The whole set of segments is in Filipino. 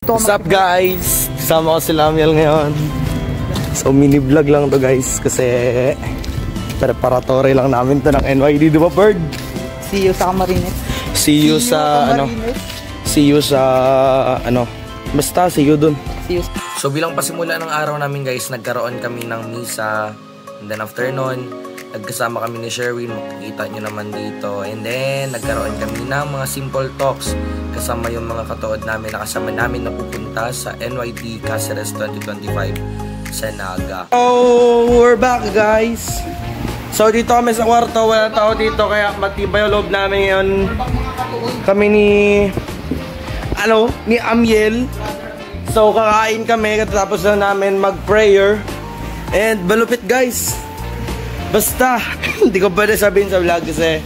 What's up guys? Kasama ko si Lamiel ngayon. So mini vlog lang to guys kasi preparatory lang namin to ng NYD, di ba Bird? See you sa Camarines. See you sa ano, basta see you dun. See you. So bilang pasimula ng araw namin guys, nagkaroon kami ng misa. And then after nun, nagkasama kami ni Sherwin, makikita nyo naman dito. And then nagkaroon kami ng mga simple talks kasama yung mga katuod namin na kasama namin na pupunta sa NYD Caceres 2025 sa Naga. Oh, we're back guys. So dito kami sa kwarto, wala tao dito kaya matibay yung loob namin ngayon. Kami ni Amiel. So kakain kami katapos na namin mag-prayer. And balupit guys. Basta, hindi ko pwede sabihin sa vlog kasi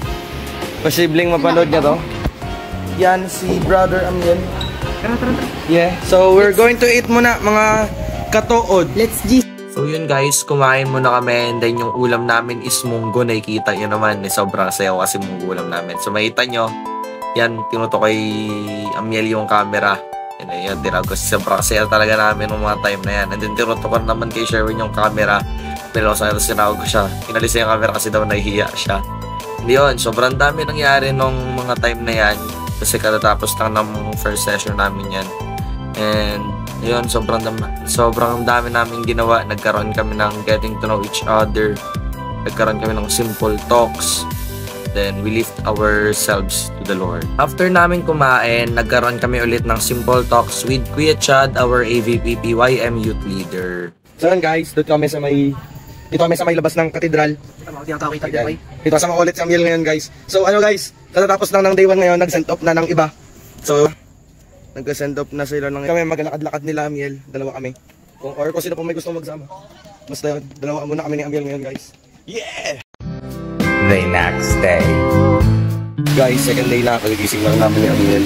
posibleng mapanood niya to. Yan si Brother Amiel. Yeah, so we're going to eat muna mga katuod. Let's G. So yun guys, kumain muna kami and then yung ulam namin is munggo. Nakikita nyo naman, sobrang sayaw kasi munggo ulam namin. So makita nyo, yan, tinuto kay Amiel yung camera. Yan, tinago. Sobrang saya talaga namin ng mga time na yan. And then tinuto ko naman kay Sherwin yung camera. Pero sa sinawag ko siya, inalis yung camera kasi daw nahihiya siya. Hindi yun, sobrang dami nangyari nung mga time na yan. Kasi katatapos lang ng first session namin yan. And yun, sobrang dami namin ginawa. Nagkaroon kami ng getting to know each other. Nagkaroon kami ng simple talks. Then we lift ourselves to the Lord. After namin kumain, nagkaroon kami ulit ng simple talks with Kuya Chad, our AVP PYM youth leader. So yun guys, dito kami sa may labas ng katedral. Dito kasama ulit si Amiel ngayon guys. So ano guys, katatapos lang ng day 1 ngayon, nag-send off na ng iba. So nag-send off na sila ng kami, maglalakad-lakad nila Amiel, dalawa kami. Kung sino po may gusto magsama. Basta yun, dalawa muna kami ni Amiel ngayon guys. Yeah! The next day. Guys, second day na, kagigising lang namin ni Amiel.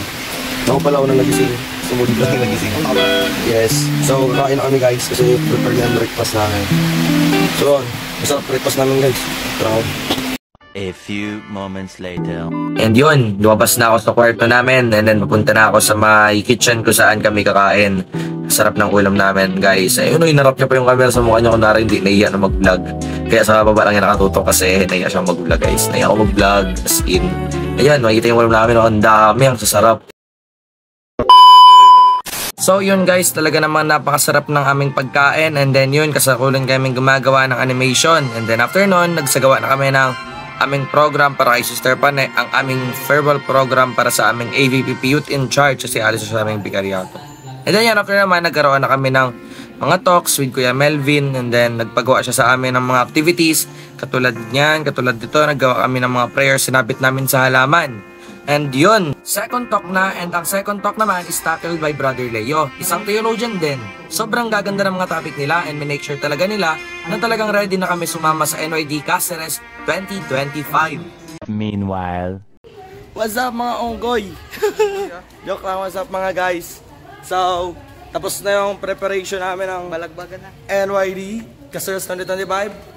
Ako pala ako nang nagising. Sumunod lang yung nagising. Yes. So, kain na kami guys kasi prepare na yung breakfast namin. So, masarap breakfast namin guys. Tara. A few moments later. And yun, lumabas na ako sa kwarto namin and then papunta na ako sa my kitchen kung saan kami kakain. Sarap ng ulam namin guys. Ayun, inarap niya pa yung camera sa mukha niya kunwari hindi nahiya na mag-vlog. Kaya sa baba lang niya nakatutok kasi nahiya siyang mag-vlog guys. Nahiya ako mag-vlog as in. Ayan, makikita yung ulam namin. Ang dami, ang sasarap. So yun guys, talaga naman napakasarap ng aming pagkain. And then yun, kasakulan kaming gumagawa ng animation. And then after nun, nagsagawa na kami ng aming program para kay Sister Pane, ang aming verbal program para sa aming AVP Youth in Charge kasi alis sa aming Vicariato. And then yan, after naman, nagkaroon na kami ng mga talks with Kuya Melvin and then nagpagawa siya sa amin ng mga activities katulad niyan, katulad dito, naggawa kami ng mga prayers, sinabit namin sa halaman. And yun, second talk na, and ang second talk naman is tackled by Brother Leo, isang theologian din. Sobrang gaganda ng mga topic nila and make sure talaga nila na talagang ready na kami sumama sa NYD Caceres 2025. Meanwhile, what's up mga onggoy? Joke lang, what's up mga guys? So, tapos na yung preparation namin ng balagbagan na NYD Caceres 2025.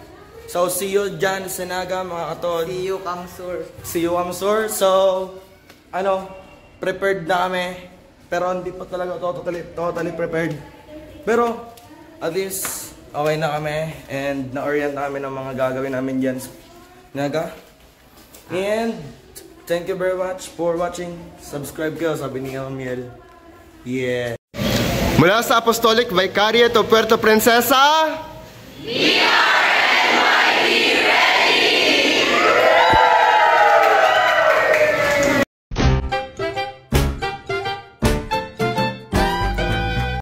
So, see you dyan sa Naga mga katod. See you, Kamsur. See you, Kamsur. So, prepared na kami. Pero hindi pa talaga totally prepared. Pero, at least, okay na kami. And na-orient namin ang mga gagawin namin dyan sa Naga. And, thank you very much for watching. Subscribe kayo, sabi ni Amiel. Yeah. Mula sa Apostolic Vicariate of Puerto Princesa,